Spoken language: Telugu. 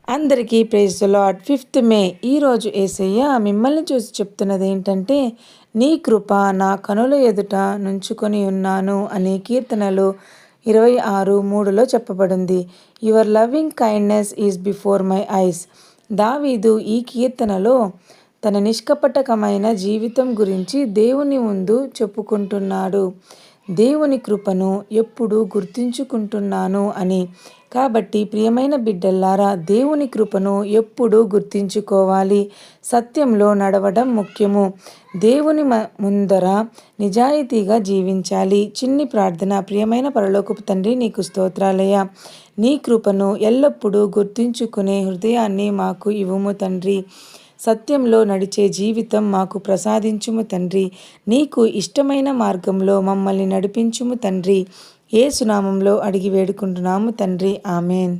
అందరికీ ప్రైజ్ ది లార్డ్. 5th మే ఈరోజు యేసయ్య మిమ్మల్ని చూసి చెప్తున్నది ఏంటంటే, నీ కృప నా కనుల ఎదుట నుంచుకొని ఉన్నాను అని కీర్తనలు 26:3లో చెప్పబడింది. Your loving kindness is before my eyes. దావీదు ఈ కీర్తనలో తన నిష్కపటకమైన జీవితం గురించి దేవుని ముందు చెప్పుకుంటున్నాడు. దేవుని కృపను ఎప్పుడూ గుర్తించుకుంటున్నాను అని. కాబట్టి ప్రియమైన బిడ్డల్లారా, దేవుని కృపను ఎప్పుడూ గుర్తించుకోవాలి. సత్యంలో నడవడం ముఖ్యము. దేవుని ముందర నిజాయితీగా జీవించాలి. చిన్ని ప్రార్థన. ప్రియమైన పరలోకపు తండ్రి, నీకు స్తోత్రాలయ్యా. నీ కృపను ఎల్లప్పుడూ గుర్తించుకునే హృదయాన్ని మాకు ఇవ్వుము తండ్రి. సత్యంలో నడిచే జీవితం మాకు ప్రసాదించుము తండ్రి. నీకు ఇష్టమైన మార్గంలో మమ్మల్ని నడిపించుము తండ్రి. యేసు నామములో అడిగి వేడుకుంటున్నాము తండ్రి. ఆమేన్.